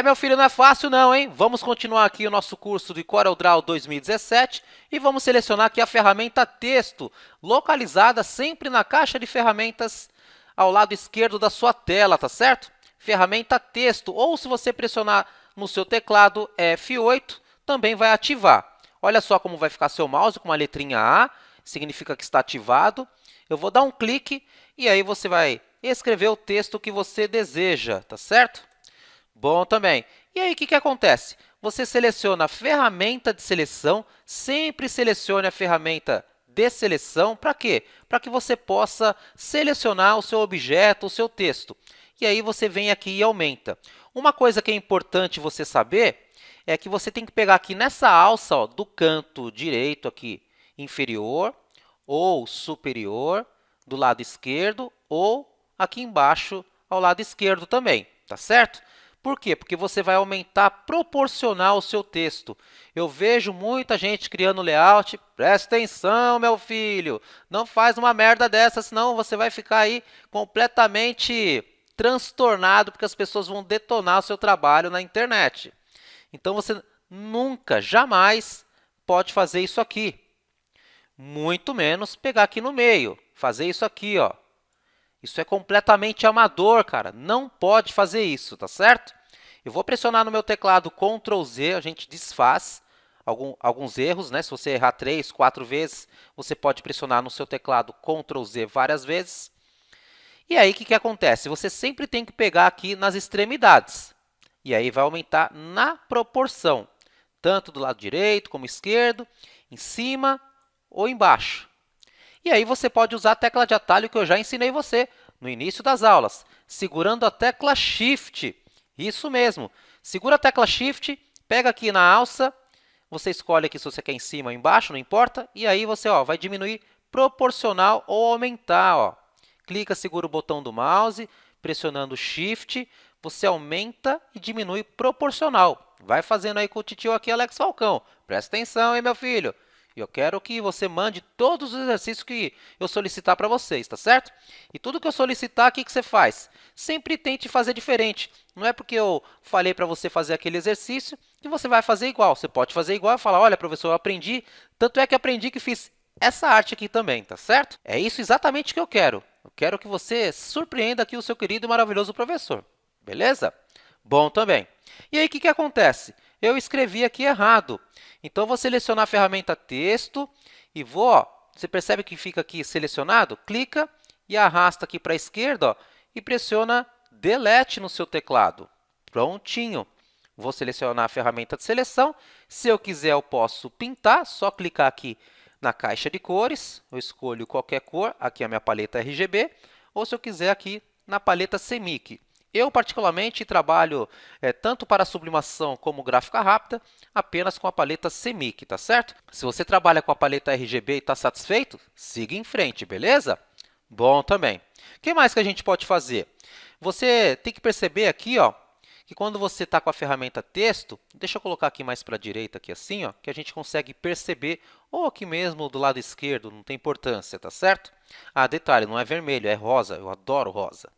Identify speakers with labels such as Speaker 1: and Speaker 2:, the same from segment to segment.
Speaker 1: Meu filho, não é fácil não, hein? Vamos continuar aqui o nosso curso de CorelDRAW 2017 e vamos selecionar aqui a ferramenta Texto, localizada sempre na caixa de ferramentas ao lado esquerdo da sua tela, tá certo? Ferramenta Texto, ou se você pressionar no seu teclado F8, também vai ativar. Olha só como vai ficar seu mouse com uma letrinha A, significa que está ativado. Eu vou dar um clique e aí você vai escrever o texto que você deseja, tá certo? Bom também. E aí, o que acontece? Você seleciona a ferramenta de seleção, sempre selecione a ferramenta de seleção. Para quê? Para que você possa selecionar o seu objeto, o seu texto. E aí, você vem aqui e aumenta. Uma coisa que é importante você saber é que você tem que pegar aqui nessa alça ó, do canto direito aqui, inferior ou superior, do lado esquerdo, ou aqui embaixo ao lado esquerdo também, tá certo? Por quê? Porque você vai aumentar proporcional o seu texto. Eu vejo muita gente criando layout. Presta atenção, meu filho. Não faz uma merda dessa, senão você vai ficar aí completamente transtornado, porque as pessoas vão detonar o seu trabalho na internet. Então, você nunca, jamais pode fazer isso aqui. Muito menos pegar aqui no meio, fazer isso aqui, ó. Isso é completamente amador, cara. Não pode fazer isso, tá certo? Eu vou pressionar no meu teclado Ctrl Z, a gente desfaz alguns erros, né? Se você errar 3, 4 vezes, você pode pressionar no seu teclado Ctrl Z várias vezes. E aí, o que acontece? Você sempre tem que pegar aqui nas extremidades. E aí, vai aumentar na proporção, tanto do lado direito como esquerdo, em cima ou embaixo. E aí, você pode usar a tecla de atalho que eu já ensinei você no início das aulas, segurando a tecla Shift. Isso mesmo. Segura a tecla Shift, pega aqui na alça, você escolhe aqui se você quer em cima ou embaixo, não importa, e aí você vai diminuir proporcional ou aumentar. Ó. Clica, segura o botão do mouse, pressionando Shift, você aumenta e diminui proporcional. Vai fazendo aí com o titio aqui, Alex Falcão. Presta atenção, hein, meu filho? E eu quero que você mande todos os exercícios que eu solicitar para vocês, tá certo? E tudo que eu solicitar, o que você faz? Sempre tente fazer diferente. Não é porque eu falei para você fazer aquele exercício que você vai fazer igual. Você pode fazer igual e falar, olha, professor, eu aprendi, tanto é que aprendi que fiz essa arte aqui também, tá certo? É isso exatamente que eu quero. Eu quero que você surpreenda aqui o seu querido e maravilhoso professor. Beleza? Bom também. E aí, o que acontece? Eu escrevi aqui errado. Então, eu vou selecionar a ferramenta Texto e vou, você percebe que fica aqui selecionado? Clica e arrasta aqui para a esquerda e pressiona Delete no seu teclado. Prontinho. Vou selecionar a ferramenta de seleção. Se eu quiser, eu posso pintar, só clicar aqui na caixa de cores. Eu escolho qualquer cor, aqui é a minha paleta RGB, ou se eu quiser aqui na paleta CMYK. Eu, particularmente, trabalho tanto para sublimação como gráfica rápida, apenas com a paleta CMYK, tá certo? Se você trabalha com a paleta RGB e está satisfeito, siga em frente, beleza? Bom também. O que mais que a gente pode fazer? Você tem que perceber aqui, ó, que quando você está com a ferramenta Texto, deixa eu colocar aqui mais para a direita, aqui assim, ó, que a gente consegue perceber, ou aqui mesmo do lado esquerdo, não tem importância, tá certo? Ah, detalhe, não é vermelho, é rosa, eu adoro rosa.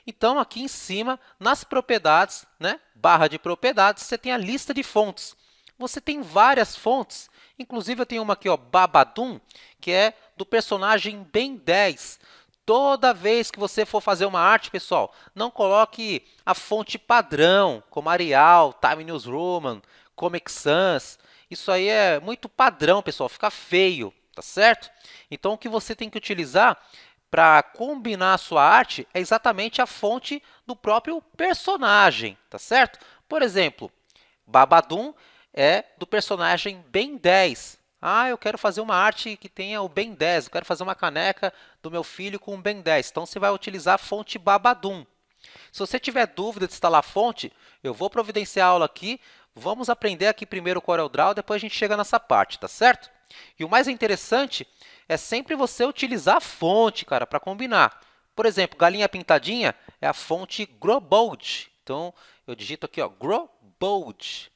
Speaker 1: Então, aqui em cima, nas propriedades, né, barra de propriedades, você tem a lista de fontes. Você tem várias fontes, inclusive eu tenho uma aqui, ó, Babadoom, que é do personagem Ben 10. Toda vez que você for fazer uma arte, pessoal, não coloque a fonte padrão, como Arial, Time News Roman, Comic Sans. Isso aí é muito padrão, pessoal, fica feio, tá certo? Então, o que você tem que utilizar para combinar a sua arte é exatamente a fonte do próprio personagem, tá certo? Por exemplo, Babadoom é do personagem Ben 10. Ah, eu quero fazer uma arte que tenha o Ben 10, eu quero fazer uma caneca do meu filho com o Ben 10. Então, você vai utilizar a fonte Babadoom. Se você tiver dúvida de instalar a fonte, eu vou providenciar a aula aqui. Vamos aprender aqui primeiro o CorelDRAW, depois a gente chega nessa parte, tá certo? E o mais interessante é sempre você utilizar a fonte, cara, para combinar. Por exemplo, galinha pintadinha é a fonte Growbold. Então, eu digito aqui, ó, Growbold.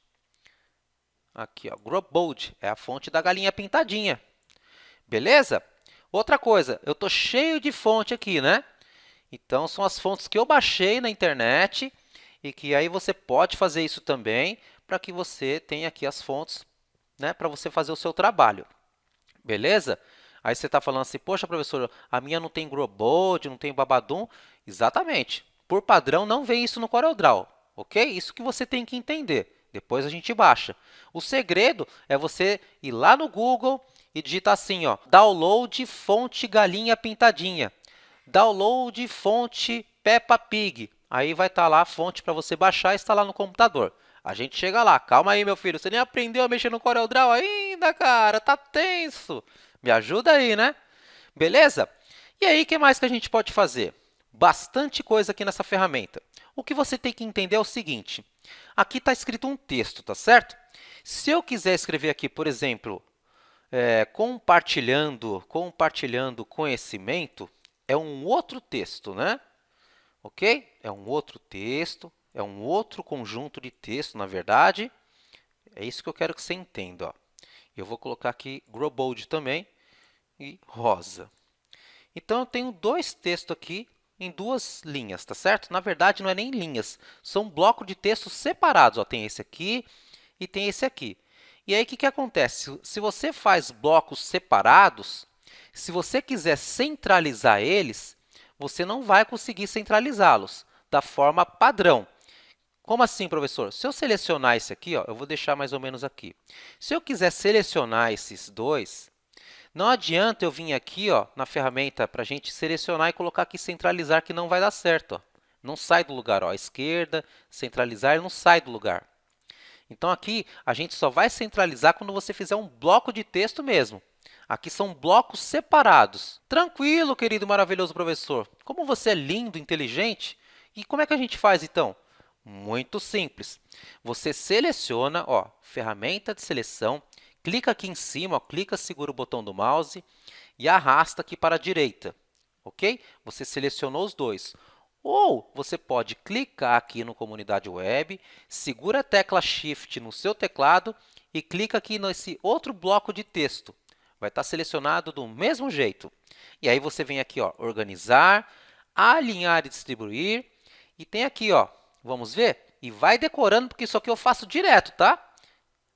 Speaker 1: Aqui, ó, Growbold é a fonte da galinha pintadinha. Beleza? Outra coisa, eu estou cheio de fonte aqui, né? Então, são as fontes que eu baixei na internet e que aí você pode fazer isso também para que você tenha aqui as fontes, né, para você fazer o seu trabalho. Beleza? Aí você está falando assim, poxa, professor, a minha não tem Growboard, não tem Babadum. Exatamente. Por padrão, não vem isso no CorelDRAW, ok? Isso que você tem que entender. Depois a gente baixa. O segredo é você ir lá no Google e digitar assim, ó, download fonte galinha pintadinha, download fonte Peppa Pig. Aí vai estar lá a fonte para você baixar e instalar no computador. A gente chega lá. Calma aí, meu filho. Você nem aprendeu a mexer no CorelDRAW ainda, cara. Tá tenso. Me ajuda aí, né? Beleza? E aí, o que mais que a gente pode fazer? Bastante coisa aqui nessa ferramenta. O que você tem que entender é o seguinte. Aqui está escrito um texto, tá certo? Se eu quiser escrever aqui, por exemplo, compartilhando conhecimento, é um outro texto, né? Ok? É um outro texto, é um outro conjunto de texto, na verdade. É isso que eu quero que você entenda. Ó. Eu vou colocar aqui Growbold também e rosa. Então, eu tenho dois textos aqui em duas linhas, tá certo? Na verdade, não é nem linhas, são blocos de texto separados. Ó, tem esse aqui e tem esse aqui. E aí, o que acontece? Se você faz blocos separados, se você quiser centralizar eles, você não vai conseguir centralizá-los da forma padrão. Como assim, professor? Se eu selecionar esse aqui, ó, eu vou deixar mais ou menos aqui. Se eu quiser selecionar esses dois, não adianta eu vir aqui ó, na ferramenta para a gente selecionar e colocar aqui centralizar, que não vai dar certo. Ó. Não sai do lugar. Ó. À esquerda, centralizar, não sai do lugar. Então, aqui a gente só vai centralizar quando você fizer um bloco de texto mesmo. Aqui são blocos separados. Tranquilo, querido maravilhoso professor. Como você é lindo, inteligente. E como é que a gente faz, então? Muito simples. Você seleciona, ó, ferramenta de seleção, clica aqui em cima, ó, clica, segura o botão do mouse e arrasta aqui para a direita, ok? Você selecionou os dois. Ou você pode clicar aqui no Comunidade Web, segura a tecla Shift no seu teclado e clica aqui nesse outro bloco de texto. Vai estar selecionado do mesmo jeito. E aí você vem aqui, ó, organizar, alinhar e distribuir. E tem aqui, ó, vamos ver? E vai decorando, porque isso aqui eu faço direto, tá?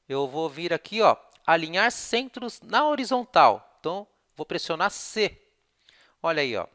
Speaker 1: Eu vou vir aqui, ó, alinhar centros na horizontal. Então, vou pressionar C. Olha aí, ó,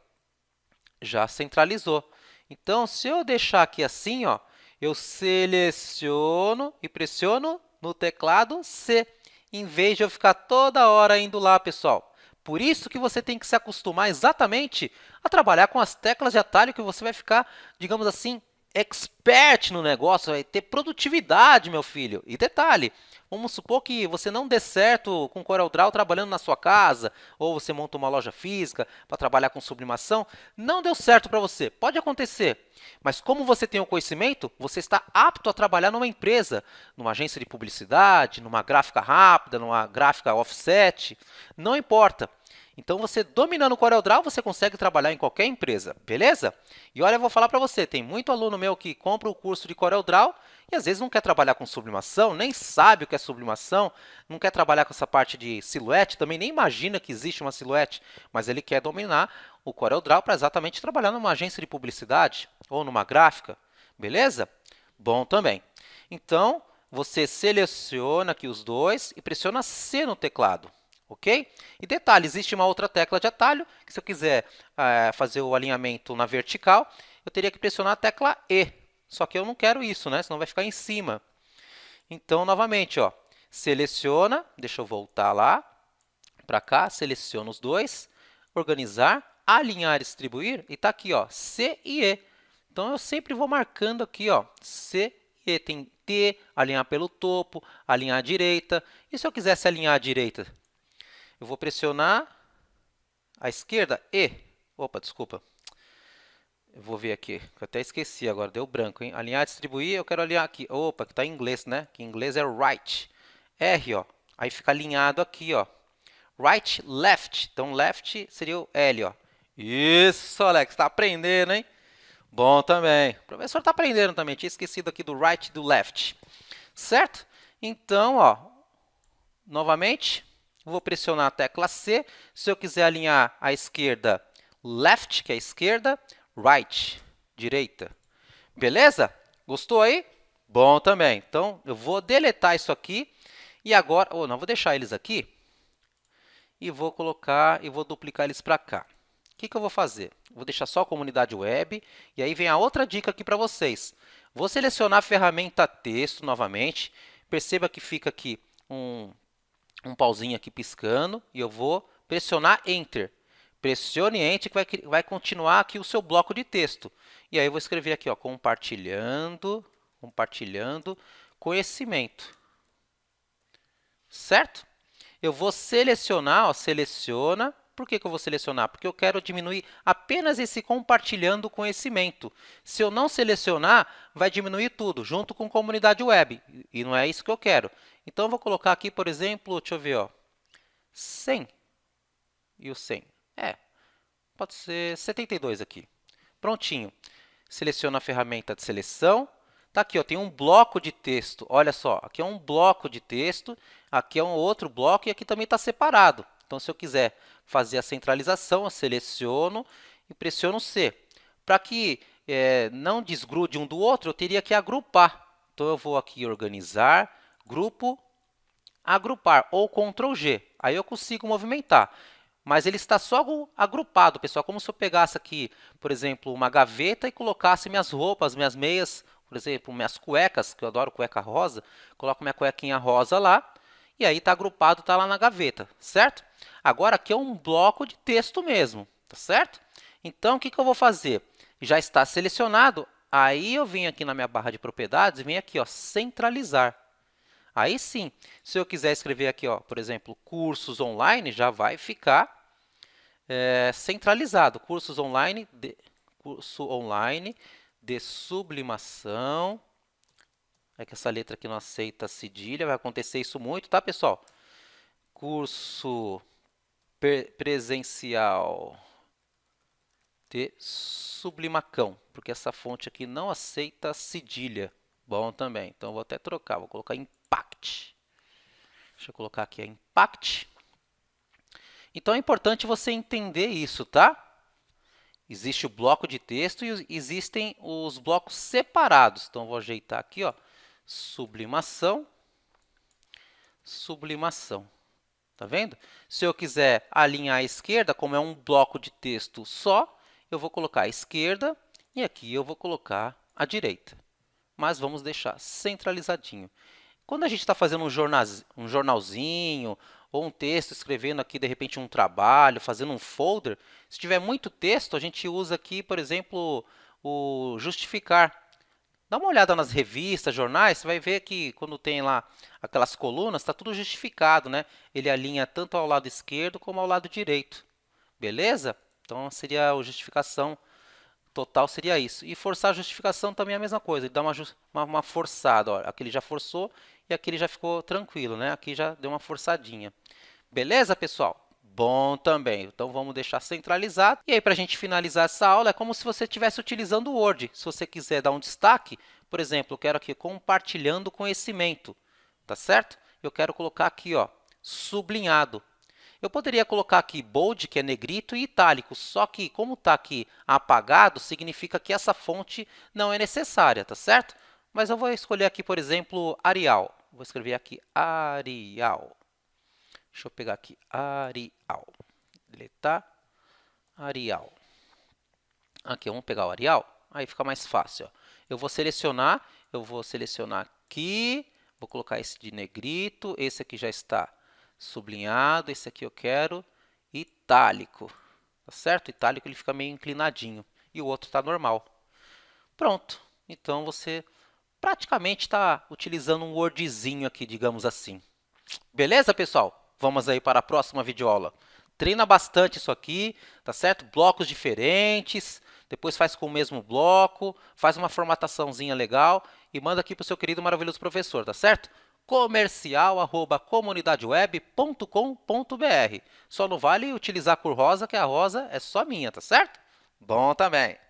Speaker 1: já centralizou. Então, se eu deixar aqui assim, ó, eu seleciono e pressiono no teclado C, em vez de eu ficar toda hora indo lá, pessoal. Por isso que você tem que se acostumar exatamente a trabalhar com as teclas de atalho, que você vai ficar, digamos assim, expert no negócio, vai ter produtividade, meu filho. E detalhe, vamos supor que você não dê certo com CorelDRAW trabalhando na sua casa, ou você monta uma loja física para trabalhar com sublimação, não deu certo para você. Pode acontecer, mas como você tem o conhecimento, você está apto a trabalhar numa empresa, numa agência de publicidade, numa gráfica rápida, numa gráfica offset, não importa. Então, você dominando o CorelDRAW, você consegue trabalhar em qualquer empresa, beleza? E olha, eu vou falar para você, tem muito aluno meu que compra o curso de CorelDRAW e às vezes não quer trabalhar com sublimação, nem sabe o que é sublimação, não quer trabalhar com essa parte de silhuete, também nem imagina que existe uma silhuete, mas ele quer dominar o CorelDRAW para exatamente trabalhar numa agência de publicidade ou numa gráfica, beleza? Bom também. Então, você seleciona aqui os dois e pressiona C no teclado. Ok? E detalhe, existe uma outra tecla de atalho, que se eu quiser fazer o alinhamento na vertical, eu teria que pressionar a tecla E. Só que eu não quero isso, né? Senão vai ficar em cima. Então, novamente, ó, seleciona, deixa eu voltar lá, para cá, seleciono os dois, organizar, alinhar e distribuir, e está aqui, ó, C e E. Então, eu sempre vou marcando aqui, ó, C e E. Tem T, alinhar pelo topo, alinhar à direita. E se eu quisesse alinhar à direita? Eu vou pressionar à esquerda E. Opa, desculpa. Eu vou ver aqui, que eu até esqueci agora, deu branco, hein? Alinhar, distribuir, eu quero alinhar aqui. Opa, que está em inglês, né? Que em inglês é right. R, ó. Aí fica alinhado aqui, ó. Right, left. Então, left seria o L, ó. Isso, Alex, está aprendendo, hein? Bom também. O professor está aprendendo também. Tinha esquecido aqui do right e do left. Certo? Então, ó, novamente, vou pressionar a tecla C. Se eu quiser alinhar à esquerda, left, que é a esquerda, right, direita. Beleza? Gostou aí? Bom também. Então, eu vou deletar isso aqui e agora... não, vou deixar eles aqui e vou colocar e vou duplicar eles para cá. O que eu vou fazer? Vou deixar só a comunidade web e aí vem a outra dica aqui para vocês. Vou selecionar a ferramenta texto novamente. Perceba que fica aqui um pauzinho aqui piscando e eu vou pressionar Enter. Pressione Enter que vai continuar aqui o seu bloco de texto. E aí eu vou escrever aqui, ó, compartilhando conhecimento. Certo? Eu vou selecionar, ó, seleciona. Por que eu vou selecionar? Porque eu quero diminuir apenas esse compartilhando conhecimento. Se eu não selecionar, vai diminuir tudo, junto com comunidade web. E não é isso que eu quero. Então, eu vou colocar aqui, por exemplo, deixa eu ver, ó, 100. E o 100? Pode ser 72 aqui. Prontinho. Seleciona a ferramenta de seleção. Está aqui, ó, tem um bloco de texto. Olha só, aqui é um bloco de texto, aqui é um outro bloco e aqui também está separado. Então, se eu quiser fazer a centralização, eu seleciono e pressiono C. Para que não desgrude um do outro, eu teria que agrupar. Então, eu vou aqui organizar, grupo, agrupar, ou Ctrl G. Aí eu consigo movimentar. Mas ele está só agrupado, pessoal. Como se eu pegasse aqui, por exemplo, uma gaveta e colocasse minhas roupas, minhas meias, por exemplo, minhas cuecas, que eu adoro cueca rosa, coloco minha cuequinha rosa lá, e aí está agrupado, está lá na gaveta, certo? Agora, aqui é um bloco de texto mesmo, tá certo? Então, o que eu vou fazer? Já está selecionado, aí eu venho aqui na minha barra de propriedades e venho aqui, ó, centralizar. Aí sim, se eu quiser escrever aqui, ó, por exemplo, cursos online, já vai ficar centralizado. Curso online de sublimação. É que essa letra aqui não aceita cedilha, vai acontecer isso muito, tá, pessoal? Curso presencial de sublimacão, porque essa fonte aqui não aceita cedilha. Bom também, então vou até trocar, vou colocar Impact. Deixa eu colocar aqui Impact. Então é importante você entender isso, tá? Existe o bloco de texto e existem os blocos separados. Então vou ajeitar aqui, ó, sublimação, sublimação. Tá vendo? Se eu quiser alinhar à esquerda, como é um bloco de texto só, eu vou colocar a esquerda e aqui eu vou colocar a direita. Mas vamos deixar centralizadinho. Quando a gente está fazendo um jornalzinho ou um texto, escrevendo aqui, de repente, um trabalho, fazendo um folder, se tiver muito texto, a gente usa aqui, por exemplo, o justificar. Dá uma olhada nas revistas, jornais, você vai ver que quando tem lá aquelas colunas, está tudo justificado, né? Ele alinha tanto ao lado esquerdo como ao lado direito. Beleza? Então, seria a justificação total, seria isso. E forçar a justificação também é a mesma coisa. Ele dá uma forçada. Ó. Aqui ele já forçou e aqui ele já ficou tranquilo, né? Aqui já deu uma forçadinha. Beleza, pessoal? Bom também. Então, vamos deixar centralizado. E aí, para a gente finalizar essa aula, é como se você estivesse utilizando o Word. Se você quiser dar um destaque, por exemplo, eu quero aqui compartilhando conhecimento, tá certo? Eu quero colocar aqui, ó, sublinhado. Eu poderia colocar aqui bold, que é negrito, e itálico, só que como está aqui apagado, significa que essa fonte não é necessária, tá certo? Mas eu vou escolher aqui, por exemplo, Arial. Vou escrever aqui Arial. Deixa eu pegar aqui Arial. Deletar Arial. Aqui, vamos pegar o Arial. Aí fica mais fácil. Ó. Eu vou selecionar aqui. Vou colocar esse de negrito. Esse aqui já está sublinhado. Esse aqui eu quero itálico. Tá certo? Itálico ele fica meio inclinadinho. E o outro está normal. Pronto. Então, você praticamente está utilizando um Wordzinho aqui, digamos assim. Beleza, pessoal? Vamos aí para a próxima videoaula. Treina bastante isso aqui, tá certo? Blocos diferentes, depois faz com o mesmo bloco, faz uma formataçãozinha legal e manda aqui para o seu querido maravilhoso professor, tá certo? comercial@comunidadeweb.com.br. Só não vale utilizar a cor rosa, que a rosa é só minha, tá certo? Bom também.